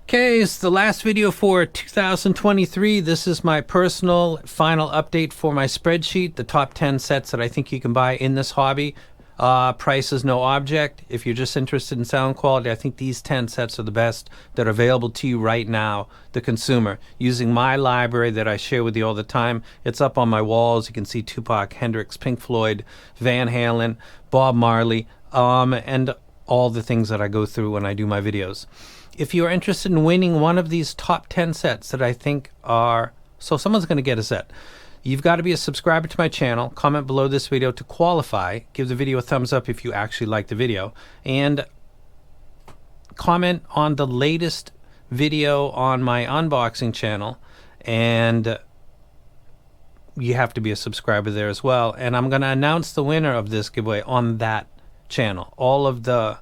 Okay, it's the last video for 2023. This is my personal final update for my spreadsheet, the top 10 sets that I think you can buy in this hobby. Price is no object. If you're just interested in sound quality, I think these 10 sets are the best that are available to you right now, the consumer, using my library that I share with you all the time. It's up on my walls. You can see Tupac, Hendrix, Pink Floyd, Van Halen, Bob Marley, and all the things that I go through when I do my videos. If you're interested in winning one of these top 10 sets that I think are, so someone's going to get a set. You've got to be a subscriber to my channel, comment below this video to qualify, give the video a thumbs up if you actually like the video, and comment on the latest video on my unboxing channel, and you have to be a subscriber there as well. And I'm going to announce the winner of this giveaway on that channel. All of the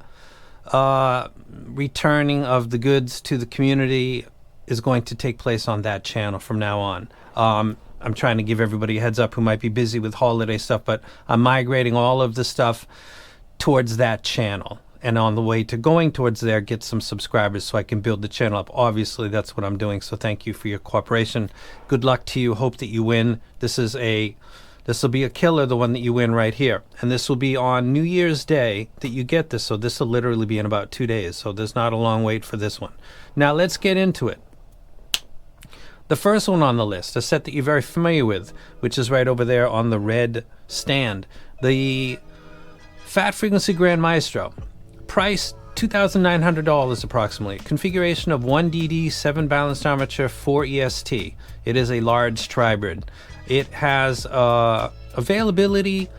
returning of the goods to the community is going to take place on that channel from now on. I'm trying to give everybody a heads up who might be busy with holiday stuff, but I'm migrating all of the stuff towards that channel. And on the way to going towards there, get some subscribers so I can build the channel up. Obviously, that's what I'm doing. So thank you for your cooperation. Good luck to you. Hope that you win. This will be a killer, the one that you win right here. And this will be on New Year's Day that you get this. So this will literally be in about 2 days. So there's not a long wait for this one. Now let's get into it. The first one on the list, a set that you're very familiar with, which is right over there on the red stand. The Fat Frequency Grand Maestro. Price $2,900 approximately. Configuration of 1 DD, 7 balanced armature, 4 EST. It is a large tribrid. It has availability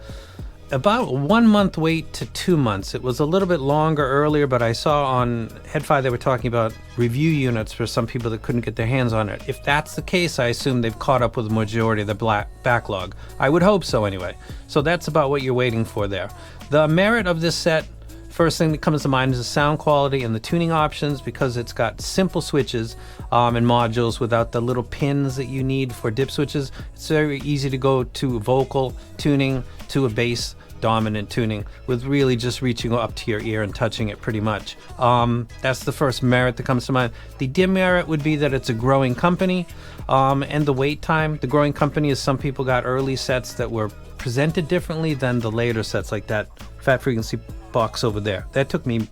about 1 month wait to 2 months. It was a little bit longer earlier, but I saw on HeadFi they were talking about review units for some people that couldn't get their hands on it. If that's the case, I assume they've caught up with the majority of the backlog. I would hope so anyway. So that's about what you're waiting for there. The merit of this set, first thing that comes to mind is the sound quality and the tuning options, because it's got simple switches and modules without the little pins that you need for dip switches. It's very easy to go to vocal tuning to a bass dominant tuning with really just reaching up to your ear and touching it pretty much. That's the first merit that comes to mind. The demerit would be that it's a growing company, and the wait time. The growing company is some people got early sets that were presented differently than the later sets, like that Fat Frequency box over there. That took me,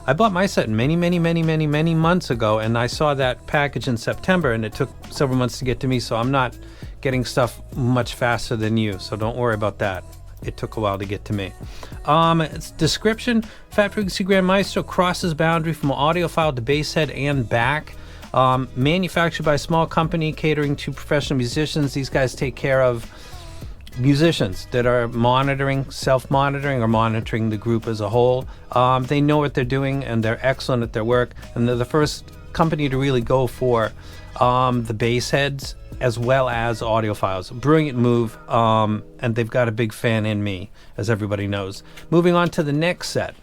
I bought my set many months ago, and I saw that package in September, and it took several months to get to me, so I'm not getting stuff much faster than you, so don't worry about that. It took a while to get to me. Its description: Fat Frequency Grand Maestro crosses boundary from audiophile to bass head and back. Manufactured by a small company catering to professional musicians. These guys take care of musicians that are monitoring, self-monitoring, or monitoring the group as a whole. They know what they're doing, and they're excellent at their work, and they're the first company to really go for the bass heads as well as audiophiles. Brilliant move, and they've got a big fan in me, as everybody knows. Moving on to the next set,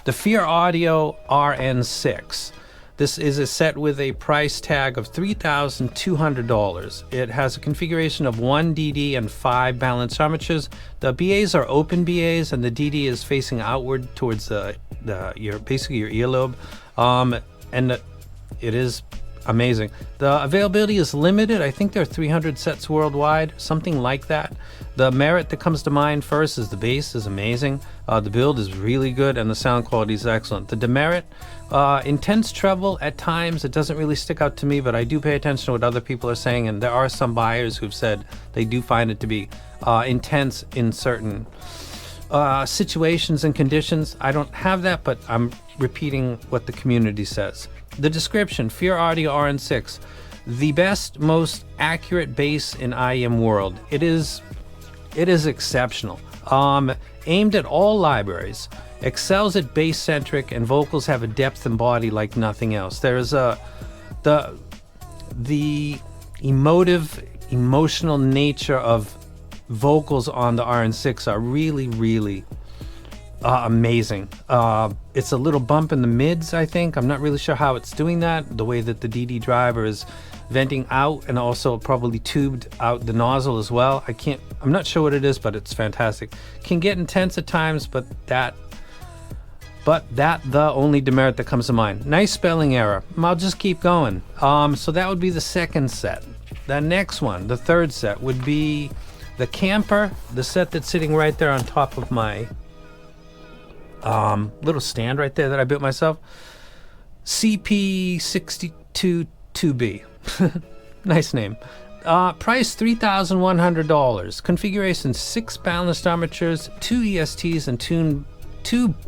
the Fear Audio RN6. This is a set with a price tag of $3,200. It has a configuration of 1 DD and 5 balanced armatures. The BAs are open BAs, and the DD is facing outward towards basically your earlobe, and it is amazing. The availability is limited. I think there are 300 sets worldwide, something like that. The merit that comes to mind first is the bass is amazing. The build is really good, and the sound quality is excellent. The demerit, intense treble at times. It doesn't really stick out to me, but I do pay attention to what other people are saying, and there are some buyers who've said they do find it to be intense in certain situations and conditions. I don't have that, but I'm repeating what the community says. The description: Fear Audio RN6, the best, most accurate bass in IEM world. It is exceptional. Aimed at all libraries, excels at bass centric, and vocals have a depth and body like nothing else. There is the emotional nature of vocals on the RN6 are really amazing. It's a little bump in the mids, I think. I'm not really sure how it's doing that. The way that the DD driver is venting out and also probably tubed out the nozzle as well. I'm not sure what it is, but it's fantastic. Can get intense at times, but but the only demerit that comes to mind. Nice spelling error. I'll just keep going. So that would be the second set. The next one, the third set, would be the camper, the set that's sitting right there on top of my little stand right there that I built myself. CP622B. Nice name. Price $3,100. Configuration 6 balanced armatures, 2 ESTs, and 2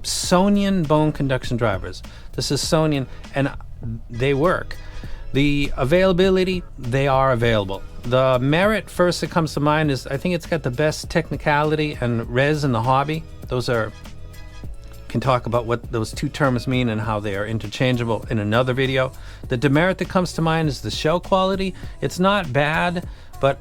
Sonian bone conduction drivers. This is Sonian, and they work. The availability, they are available. The merit first that comes to mind is I think it's got the best technicality and res in the hobby. Those are, can talk about what those two terms mean and how they are interchangeable in another video. The demerit that comes to mind is the shell quality. It's not bad, but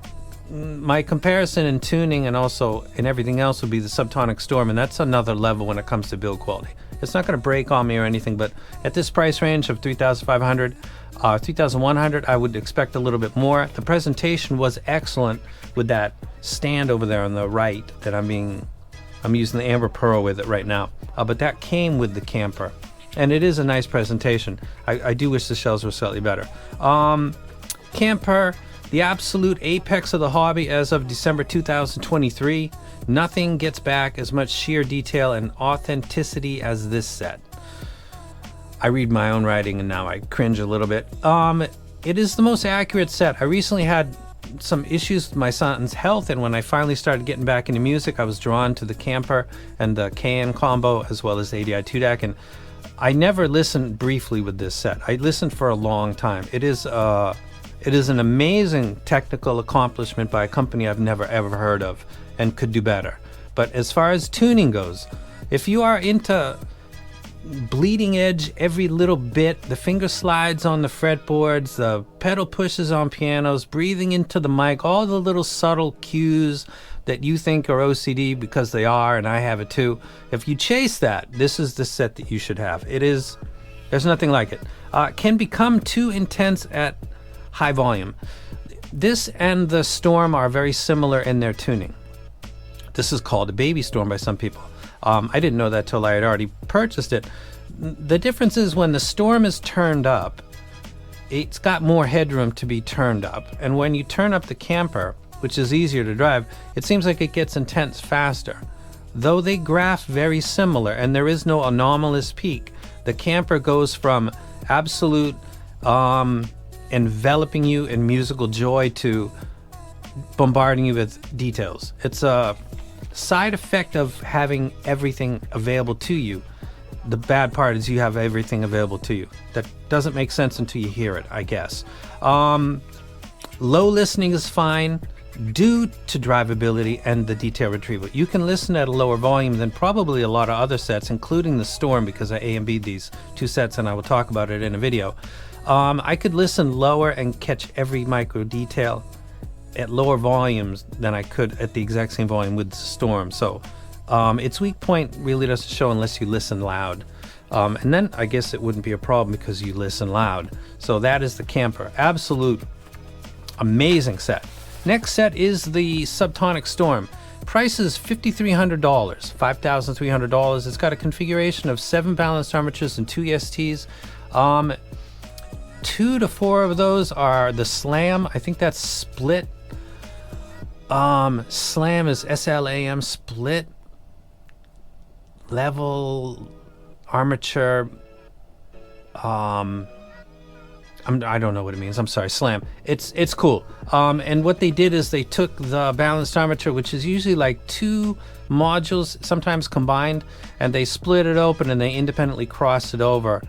my comparison in tuning and also in everything else would be the Subtonic Storm, and that's another level when it comes to build quality. It's not going to break on me or anything, but at this price range of $3,500, $3,100, I would expect a little bit more. The presentation was excellent with that stand over there on the right that I'm using the Amber Pearl with it right now. But that came with the camper, and it is a nice presentation. I do wish the shells were slightly better. Camper, the absolute apex of the hobby as of December 2023. Nothing gets back as much sheer detail and authenticity as this set. I read my own writing and now I cringe a little bit. It is the most accurate set. I recently had some issues with my son's health, and when I finally started getting back into music, I was drawn to the camper and the KN combo as well as the ADI 2DAC, and I never listened briefly with this set. I listened for a long time. It is an amazing technical accomplishment by a company I've never ever heard of and could do better. But as far as tuning goes, if you are into bleeding edge every little bit, the finger slides on the fretboards, the pedal pushes on pianos, breathing into the mic, all the little subtle cues that you think are OCD because they are, and I have it too. If you chase that, this is the set that you should have. There's nothing like it. Can become too intense at high volume. This and the Storm are very similar in their tuning. This is called a baby Storm by some people. I didn't know that till I had already purchased it. The difference is when the Storm is turned up, it's got more headroom to be turned up. And when you turn up the camper, which is easier to drive, it seems like it gets intense faster. Though they graph very similar and there is no anomalous peak, the camper goes from absolute enveloping you in musical joy to bombarding you with details. It's a side effect of having everything available to you. The bad part is you have everything available to you. That doesn't make sense until you hear it, I guess. Low listening is fine due to drivability and the detail retrieval. You can listen at a lower volume than probably a lot of other sets, including the Storm, because I A&B'd these two sets and I will talk about it in a video. I could listen lower and catch every micro detail at lower volumes than I could at the exact same volume with the Storm. So its weak point really doesn't show unless you listen loud. And then I guess it wouldn't be a problem because you listen loud. So that is the camper. Absolute amazing set. Next set is the Subtonic Storm. Price is $5,300, $5,300. It's got a configuration of 7 balanced armatures and 2 ESTs. 2 to 4 of those are the Slam. I think that's split. Slam is SLAM, split level armature. I don't know what it means. I'm sorry, Slam. It's cool. And what they did is they took the balanced armature, which is usually like 2 modules, sometimes combined, and they split it open and they independently crossed it over.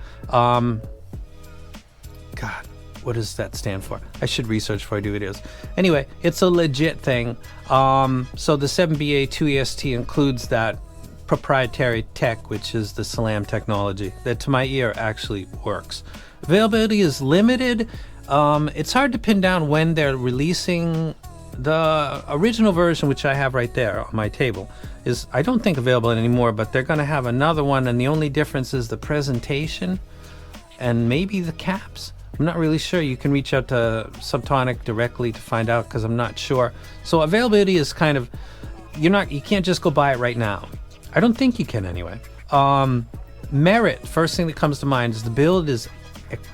God, what does that stand for? I should research before I do videos. Anyway, it's a legit thing. So the 7BA2EST includes that proprietary tech, which is the Slam technology, that to my ear actually works. Availability is limited. It's hard to pin down when they're releasing. The original version, which I have right there on my table, is I don't think available anymore, but they're going to have another one, and the only difference is the presentation and maybe the caps. I'm not really sure. You can reach out to Subtonic directly to find out because I'm not sure. So availability is kind of, you can't just go buy it right now. I don't think you can anyway. Merit, first thing that comes to mind is the build is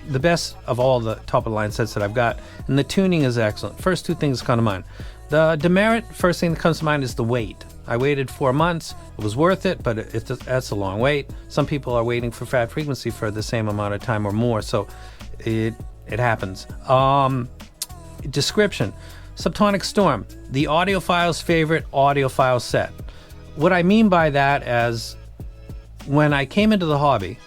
the best of all the top of the line sets that I've got, and the tuning is excellent. First two things come to mind. The demerit, first thing that comes to mind is the wait. I waited 4 months. It was worth it, but that's a long wait. Some people are waiting for fat frequency for the same amount of time or more, so it happens. Description: Subtonic Storm, the audiophile's favorite audiophile set. What I mean by that is, when I came into the hobby,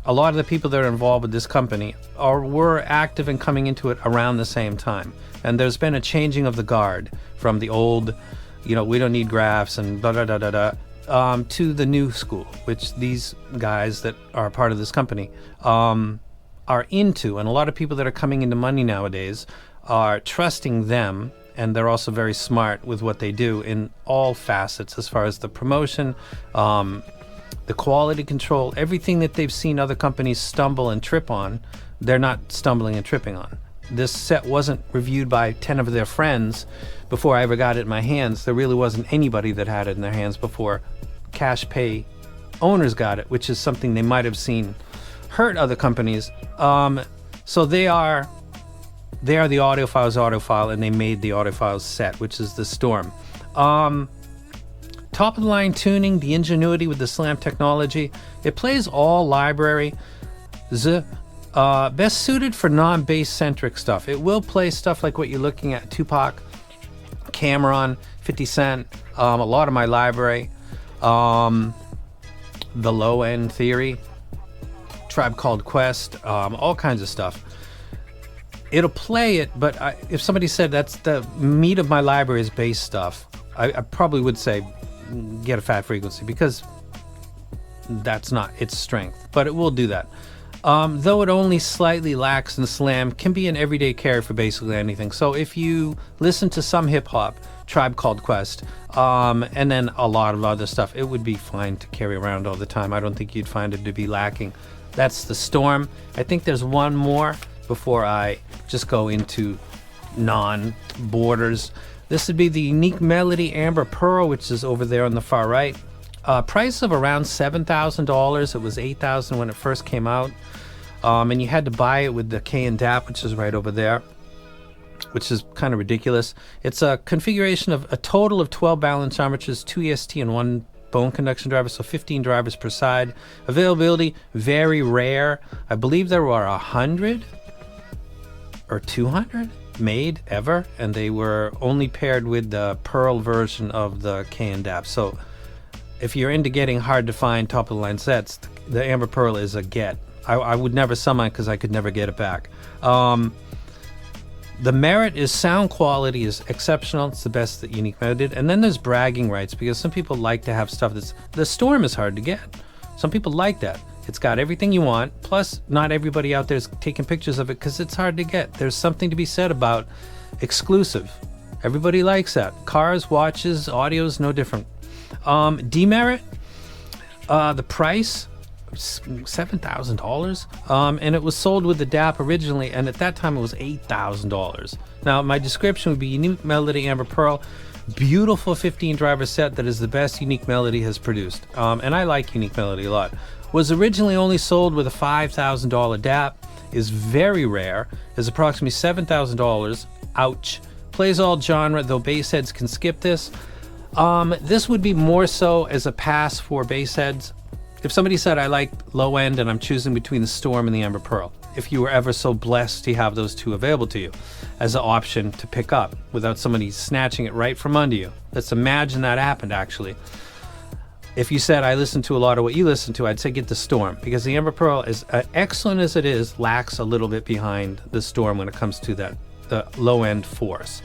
a lot of the people that are involved with this company were active and coming into it around the same time. And there's been a changing of the guard from the old, we don't need graphs and to the new school, which these guys that are part of this company are into. And a lot of people that are coming into money nowadays are trusting them, and they're also very smart with what they do in all facets, as far as the promotion, the quality control, everything that they've seen other companies stumble and trip on, they're not stumbling and tripping on. This set wasn't reviewed by 10 of their friends before I ever got it in my hands. There really wasn't anybody that had it in their hands before cash pay owners got it, which is something they might have seen hurt other companies. So they are the audiophile, and they made the audiophile set, which is the Storm. Top of the line tuning, the ingenuity with the SLAM technology. It plays all library. Best suited for non-bass centric stuff. It will play stuff like what you're looking at: Tupac, Cameron, 50 Cent, a lot of my library, the Low End Theory, Tribe Called Quest, all kinds of stuff. It'll play it, but if somebody said that's the meat of my library is bass stuff, I probably would say get a fat frequency, because that's not its strength, but it will do that. Though it only slightly lacks in slam, can be an everyday carry for basically anything. So if you listen to some hip hop, Tribe Called Quest, and then a lot of other stuff, it would be fine to carry around all the time. I don't think you'd find it to be lacking. That's the Storm. I think there's one more before I just go into non-borders. This would be the Unique Melody Amber Pearl, which is over there on the far right. Price of around $7,000. It was $8,000 when it first came out. And you had to buy it with the K and DAP, which is right over there, which is kind of ridiculous. It's a configuration of a total of 12 balance armatures, 2 EST and 1 bone conduction driver, so 15 drivers per side. Availability, very rare. I believe there were 100 or 200 made ever, and they were only paired with the Pearl version of the K and DAP. So if you're into getting hard to find top of the line sets, the Amber Pearl is a get. I would never sell mine because I could never get it back. The merit is sound quality is exceptional. It's the best that Unique Mele did. And then there's bragging rights, because some people like to have stuff that's... The Storm is hard to get. Some people like that. It's got everything you want. Plus, not everybody out there is taking pictures of it because it's hard to get. There's something to be said about exclusive. Everybody likes that. Cars, watches, audios, no different. Demerit, the price, $7,000, and it was sold with the DAP originally, and at that time it was $8,000. Now my description would be Unique Melody Amber Pearl, beautiful 15 driver set that is the best Unique Melody has produced, and I like Unique Melody a lot. Was originally only sold with a $5,000 DAP, is very rare, is approximately $7,000. Ouch. Plays all genre, though bass heads can skip this. This would be more so as a pass for bass heads. If somebody said I like low end and I'm choosing between the Storm and the Amber Pearl, if you were ever so blessed to have those two available to you as an option to pick up without somebody snatching it right from under you. Let's imagine that happened actually. If you said I listen to a lot of what you listen to, I'd say get the Storm, because the Amber Pearl, is excellent as it is, lacks a little bit behind the Storm when it comes to that low end force,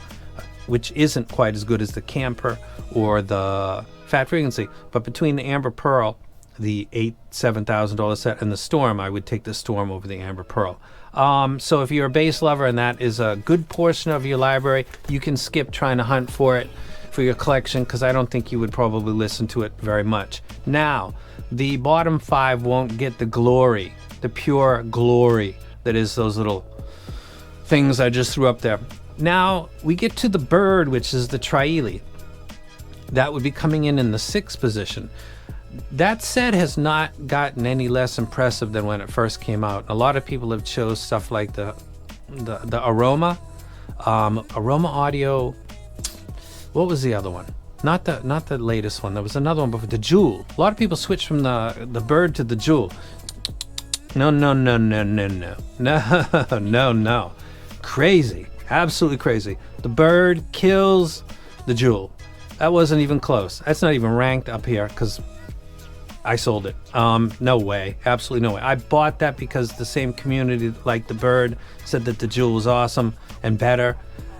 which isn't quite as good as the Camper or the Fat Frequency. But between the Amber Pearl, the $7,000 set, and the Storm, I would take the Storm over the Amber Pearl. So if you're a bass lover and that is a good portion of your library, you can skip trying to hunt for it for your collection, because I don't think you would probably listen to it very much. Now, the bottom 5 won't get the glory, the pure glory that is those little things I just threw up there. Now we get to the bird, which is the Triele. That would be coming in the 6th position. That set has not gotten any less impressive than when it first came out. A lot of people have chose stuff like the Aroma Audio. What was the other one? Not the latest one. There was another one before, the Jewel. A lot of people switched from the Bird to the Jewel. No. Crazy. Absolutely crazy. The Bird kills the Jewel. That wasn't even close. That's not even ranked up here because I sold it. No way. Absolutely no way. I bought that because the same community like the Bird said that the Jewel was awesome and better.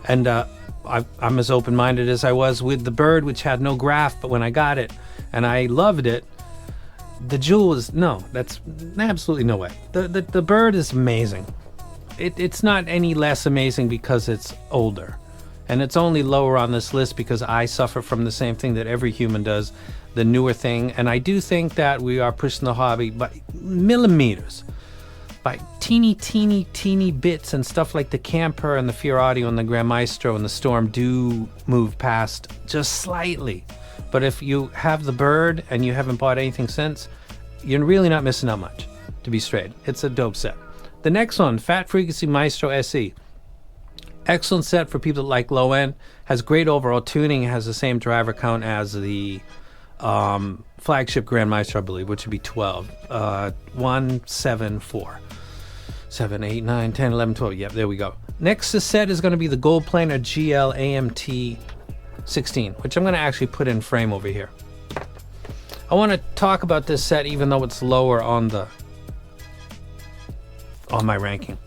And I'm as open-minded as I was with the Bird, which had no graph, but when I got it and I loved it, the Jewel is, no, that's absolutely no way. The Bird is amazing. It's not any less amazing because it's older. And it's only lower on this list because I suffer from the same thing that every human does, the newer thing. And I do think that we are pushing the hobby by millimeters, by teeny bits, and stuff like the Camper and the Fear Audio and the Grand Maestro and the Storm do move past just slightly. But if you have the Bird and you haven't bought anything since, you're really not missing out much, to be straight. It's a dope set. The next one, Fat Frequency Maestro SE. Excellent set for people that like low end. Has great overall tuning. Has the same driver count as the flagship Grand Maestro, I believe, which would be 12. 1, 7, 4. 7, 8, 9, 10, 11, 12. Yep, there we go. Next set is going to be the Gold Planar GL AMT 16, which I'm going to actually put in frame over here. I want to talk about this set even though it's lower on my ranking.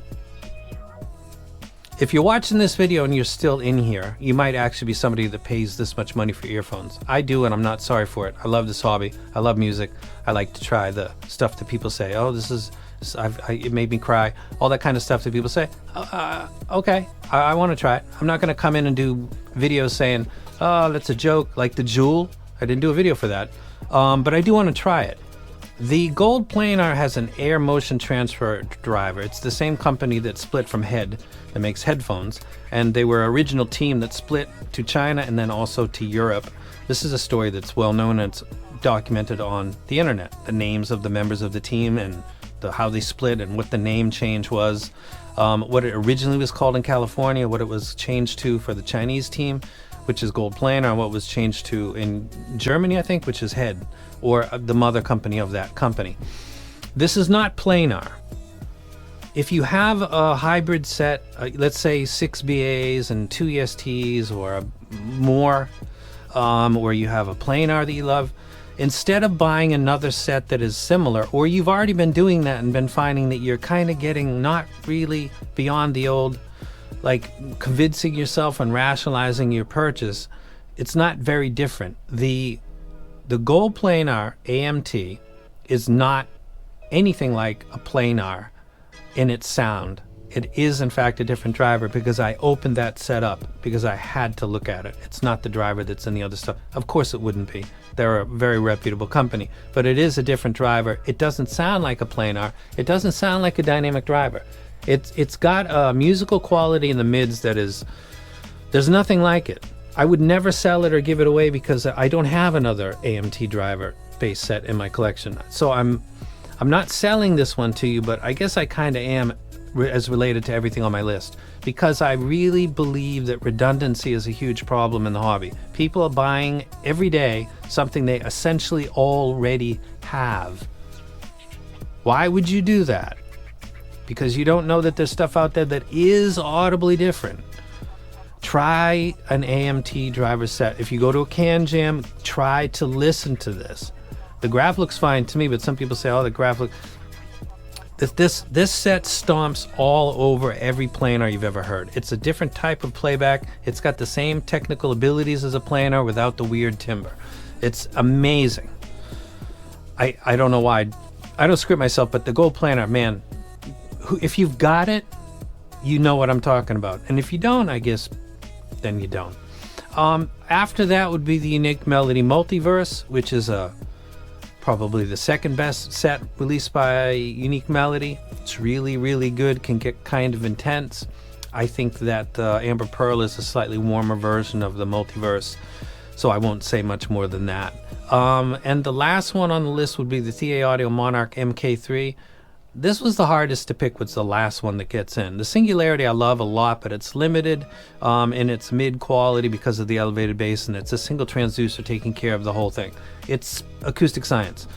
If you're watching this video and you're still in here, you might actually be somebody that pays this much money for earphones. I do, and I'm not sorry for it. I love this hobby. I love music. I like to try the stuff that people say, oh, it made me cry. All that kind of stuff that people say, okay, I want to try it. I'm not going to come in and do videos saying, oh, that's a joke, like the Jewel. I didn't do a video for that, but I do want to try it. The Gold Planar has an air motion transfer driver. It's the same company that split from Head that makes headphones, and they were an original team that split to China and then also to Europe. This is a story that's well known and it's documented on the internet. The names of the members of the team and how they split and what the name change was, what it originally was called in California, what it was changed to for the Chinese team, which is Gold Planar, and what was changed to in Germany, I think, which is Head, or the mother company of that company. This is not planar. If you have a hybrid set, let's say 6 BAs and 2 ESTs or more, or you have a planar that you love, instead of buying another set that is similar, or you've already been doing that and been finding that you're kind of getting not really beyond the old, like convincing yourself and rationalizing your purchase, it's not very different. The Gold Planar AMT is not anything like a planar in its sound. It is in fact a different driver because I opened that set up because I had to look at it. It's not the driver that's in the other stuff. Of course it wouldn't be. They're a very reputable company, but it is a different driver. It doesn't sound like a planar. It doesn't sound like a dynamic driver. It's got a musical quality in the mids that is, there's nothing like it. I would never sell it or give it away because I don't have another AMT driver bass set in my collection. So I'm not selling this one to you, but I guess I kind of am as related to everything on my list because I really believe that redundancy is a huge problem in the hobby. People are buying every day something they essentially already have. Why would you do that? Because you don't know that there's stuff out there that is audibly different. Try an AMT driver set. If you go to a Can Jam, try to listen to this. The graph looks fine to me, but some people say, oh, the graph looks... This set stomps all over every planar you've ever heard. It's a different type of playback. It's got the same technical abilities as a planar without the weird timbre. It's amazing. I don't know why. I don't script myself, but the Gold Planar, man, if you've got it, you know what I'm talking about. And if you don't, I guess, then you don't. After that would be the Unique Melody Multiverse, which is probably the second best set released by Unique Melody. It's really, really good, can get kind of intense. I think that Amber Pearl is a slightly warmer version of the Multiverse, so I won't say much more than that. And the last one on the list would be the TA Audio Monarch MK3. This was the hardest to pick, was the last one that gets in. The Singularity I love a lot, but it's limited in its mid quality because of the elevated bass, and it's a single transducer taking care of the whole thing. It's acoustic science.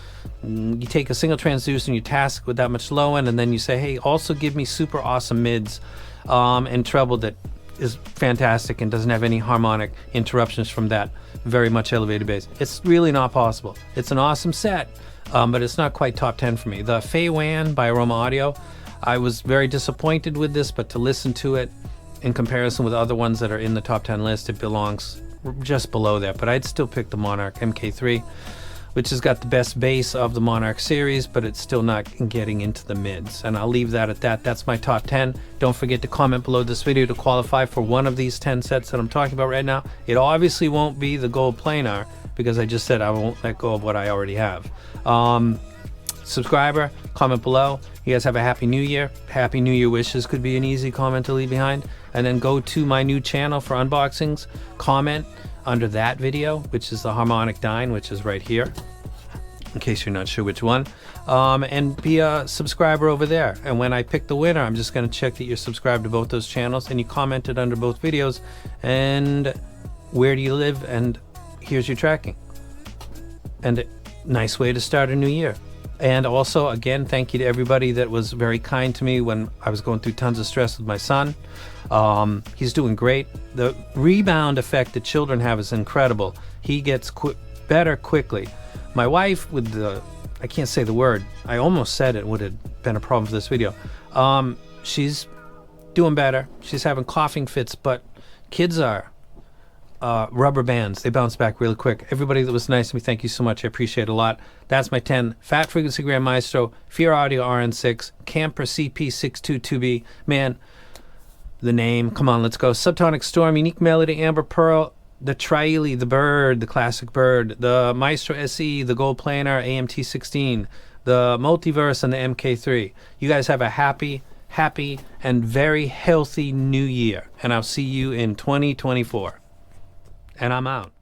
You take a single transducer and you task with that much low end, and then you say, hey, also give me super awesome mids and treble that is fantastic and doesn't have any harmonic interruptions from that very much elevated bass. It's really not possible. It's an awesome set, but it's not quite top 10 for me. The Fei Wan by Aroma Audio, I was very disappointed with this, but to listen to it in comparison with other ones that are in the top 10 list, it belongs just below that. But I'd still pick the Monarch MK3, which has got the best bass of the Monarch series, but it's still not getting into the mids. And I'll leave that at that. That's my top 10. Don't forget to comment below this video to qualify for one of these 10 sets that I'm talking about right now. It obviously won't be the gold planar, because I just said I won't let go of what I already have. Subscriber, comment below. You guys have a happy new year. Happy New Year wishes could be an easy comment to leave behind. And then go to my new channel for unboxings. Comment under that video, which is the Harmonic Dyne, which is right here, in case you're not sure which one, and be a subscriber over there. And when I pick the winner, I'm just going to check that you're subscribed to both those channels and you commented under both videos and where do you live, and here's your tracking. And a nice way to start a new year. And also, again, thank you to everybody that was very kind to me when I was going through tons of stress with my son. He's doing great. The rebound effect that children have is incredible. He gets better quickly. My wife, with the, I can't say the word, I almost said it would have been a problem for this video. She's doing better. She's having coughing fits, but kids are rubber bands. They bounce back really quick. Everybody that was nice to me, thank you so much. I appreciate it a lot. That's my 10. Fat Frequency Grand Maestro, Fear Audio RN6, Camper CP622B. Man, the name. Come on, let's go. Subtonic Storm, Unique Melody, Amber Pearl, the Trieli, the Bird, the Classic Bird, the Maestro SE, the Gold Planar, AMT16, the Multiverse, and the MK3. You guys have a happy, and very healthy new year. And I'll see you in 2024. And I'm out.